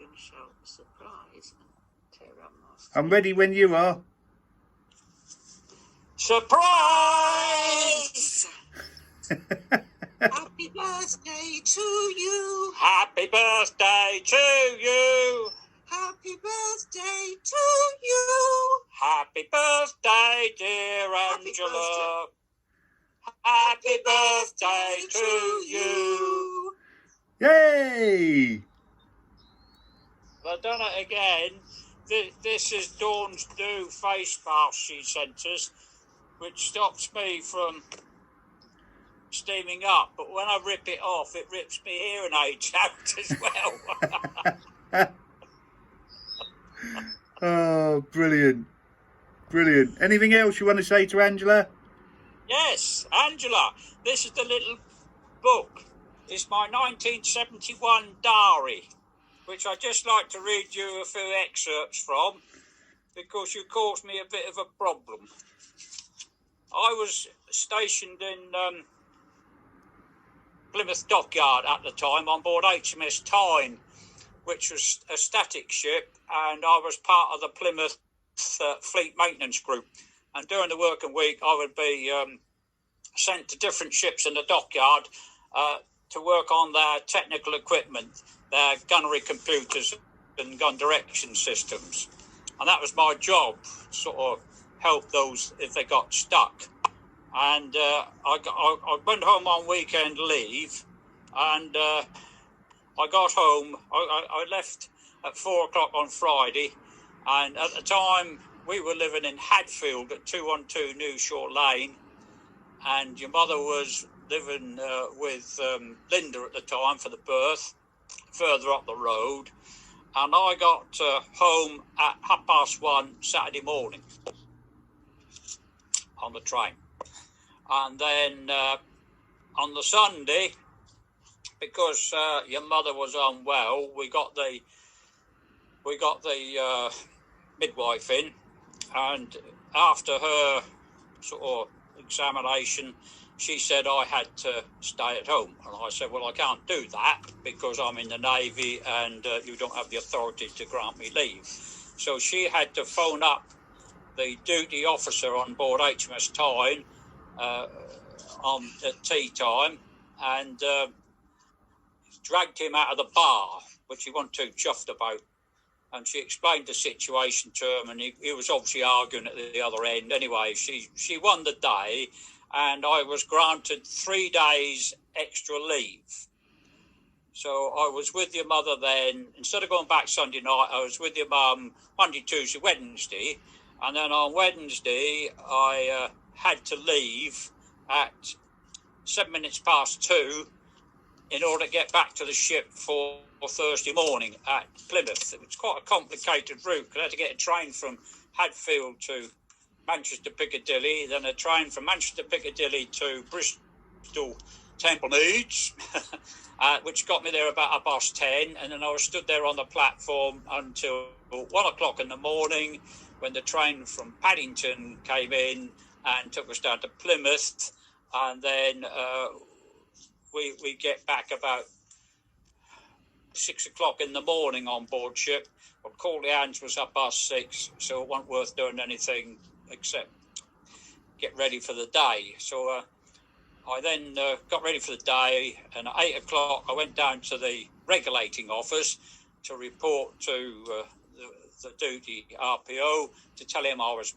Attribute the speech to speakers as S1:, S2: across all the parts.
S1: going to shout a surprise and tear up my skin.
S2: I'm ready when you are.
S3: Surprise!
S1: Happy birthday to you.
S3: Happy birthday to you.
S1: Happy birthday to you.
S3: Happy birthday, dear
S1: Happy
S3: Angela. Happy birthday to you.
S2: Yay!
S3: I've done it again. This is Dawn's new face mask she sent us, which stops me from steaming up. But when I rip it off, it rips me hearing aids out as well.
S2: Oh, brilliant. Brilliant. Anything else you want to say to Angela?
S3: Yes, Angela, this is the little book. It's my 1971 diary, which I'd just like to read you a few excerpts from, because you caused me a bit of a problem. I was stationed in Plymouth Dockyard at the time on board HMS Tyne, which was a static ship, and I was part of the Plymouth Fleet Maintenance Group. And during the working week, I would be sent to different ships in the dockyard to work on their technical equipment, their gunnery computers and gun direction systems. And that was my job, sort of help those if they got stuck. And I went home on weekend leave, and I got home. I left at 4 o'clock on Friday, and at the time we were living in Hadfield at 212 New Shore Lane, and your mother was living with Linda at the time for the birth, further up the road. And I got home at 1:30 Saturday morning on the train. And then on the Sunday, because your mother was unwell, we got the midwife in, and after her sort of examination, she said I had to stay at home. And I said, well, I can't do that because I'm in the Navy and you don't have the authority to grant me leave. So she had to phone up the duty officer on board HMS Tyne at tea time, and dragged him out of the bar, which he wasn't too chuffed about. And she explained the situation to him, and he was obviously arguing at the other end. Anyway, she won the day, and I was granted 3 days extra leave. So I was with your mother then. Instead of going back Sunday night, I was with your mum Monday, Tuesday, Wednesday. And then on Wednesday, I had to leave at 2:07 in order to get back to the ship for Thursday morning at Plymouth. It was quite a complicated route, because I had to get a train from Hadfield to Manchester Piccadilly, then a train from Manchester Piccadilly to Bristol Temple Meads, which got me there about 10:30, and then I was stood there on the platform until 1 o'clock in the morning, when the train from Paddington came in and took us down to Plymouth, and then we get back about 6 o'clock in the morning on board ship. Well, Call the Hands was up past 6, so it wasn't worth doing anything except get ready for the day. So I then got ready for the day, and at 8 o'clock I went down to the regulating office to report to the duty RPO to tell him I was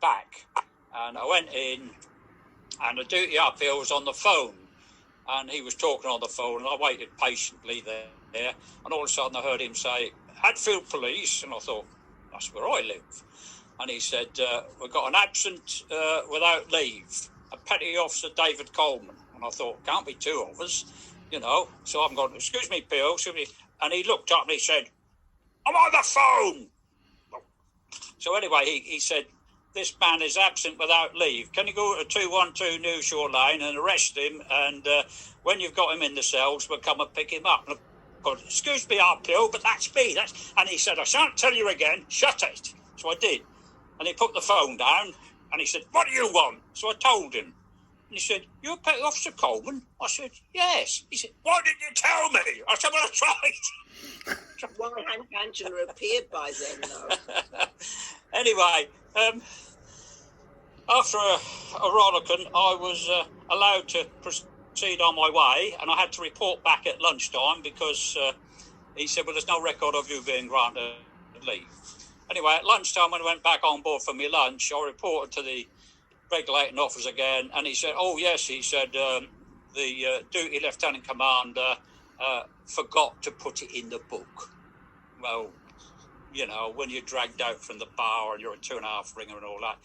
S3: back. And I went in, and the duty RPO was on the phone, and he was talking on the phone, and I waited patiently there, and all of a sudden I heard him say, Hadfield Police, and I thought, that's where I live. And he said, we've got an absent without leave, a Petty Officer David Coleman. And I thought, can't be two of us, you know. So I'm going, excuse me, PO, excuse me. And he looked up and he said, I'm on the phone. So anyway, he said, this man is absent without leave. Can you go to 212 New Shore Lane and arrest him? And when you've got him in the cells, we'll come and pick him up. And I thought, excuse me, RPO, but that's me. And he said, I shan't tell you again. Shut it. So I did. And he put the phone down, and he said, what do you want? So I told him. And he said, "You're Petty Officer Coleman?" I said, "Yes." He said, "Why didn't you tell me?" I said, "Well, I tried."
S1: Why hadn't Angela appeared by then, though?
S3: Anyway, after a rollicking, I was allowed to proceed on my way, and I had to report back at lunchtime because he said, "Well, there's no record of you being granted leave." Anyway, at lunchtime, when I went back on board for my lunch, I reported to the regulating officer again, and he said, "Oh yes," he said, "the duty lieutenant commander forgot to put it in the book." Well, you know, when you're dragged out from the bar and you're a 2.5 ringer and all that,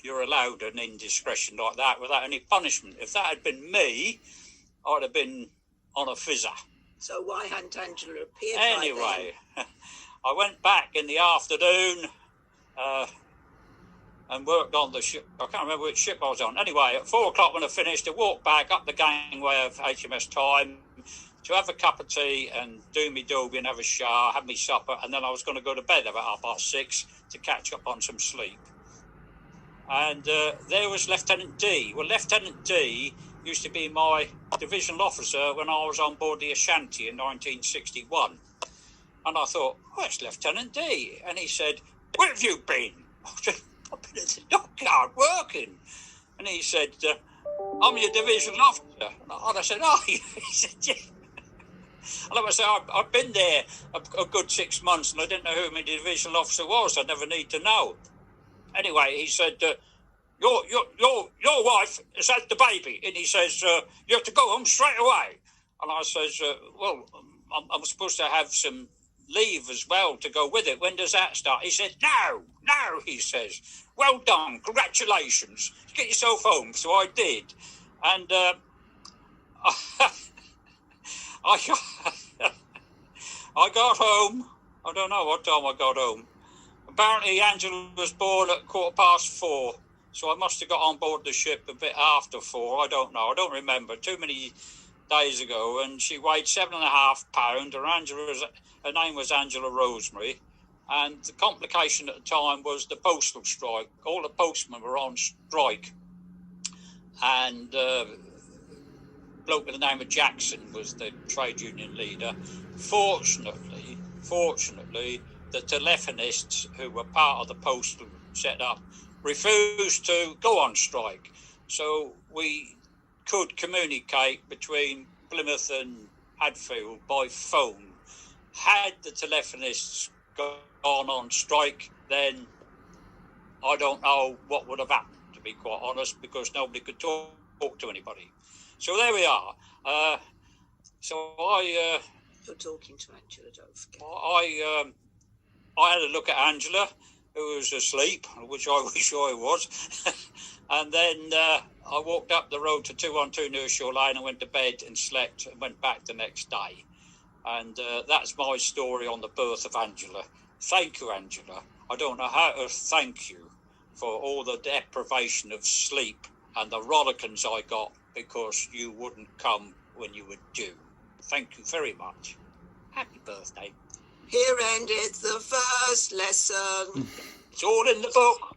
S3: you're allowed an indiscretion like that without any punishment. If that had been me, I'd have been on a fizzer.
S1: So why hadn't Angela appeared
S3: Anyway, I went back in the afternoon and worked on the ship. I can't remember which ship I was on. Anyway, at 4 o'clock when I finished, I walked back up the gangway of HMS Time to have a cup of tea and do me doobie and have a shower, have me supper, and then I was going to go to bed about 6:30 to catch up on some sleep. And there was Lieutenant D. Well, Lieutenant D used to be my divisional officer when I was on board the Ashanti in 1961. And I thought, "Oh, it's Lieutenant D." And he said, "Where have you been?" I said, "I've been at the dockyard working." And he said, "I'm your divisional officer." And I said, "Oh," he said, "Yeah." And I said, "I've been there a good 6 months and I didn't know who my divisional officer was. I never need to know." Anyway, he said, your wife has had the baby." And he says, "You have to go home straight away." And I says, "Well, I'm supposed to have some leave as well to go with it. When does that start?" He said, No, he says. "Well done, congratulations. Get yourself home." So I did. And I got home. I don't know what time I got home. Apparently Angela was born at 4:15, so I must have got on board the ship a bit after 4. I don't know. I don't remember. Too many days ago. And she weighed 7.5 pounds. Her name was Angela Rosemary. And the complication at the time was the postal strike. All the postmen were on strike. And a bloke with the name of Jackson was the trade union leader. Fortunately, the telephonists who were part of the postal setup refused to go on strike. So we could communicate between Plymouth and Hadfield by phone. Had the telephonists gone on strike, then I don't know what would have happened, to be quite honest, because nobody could talk to anybody. So there we are.
S1: You're talking to Angela, don't forget.
S3: I had a look at Angela, who was asleep, which I wish I was. And then I walked up the road to 212 Nearshore Lane and went to bed and slept and went back the next day. And that's my story on the birth of Angela. Thank you, Angela. I don't know how to thank you for all the deprivation of sleep and the rollickings I got because you wouldn't come when you were due. Thank you very much. Happy birthday.
S1: Here endeth the first lesson.
S3: It's all in the book.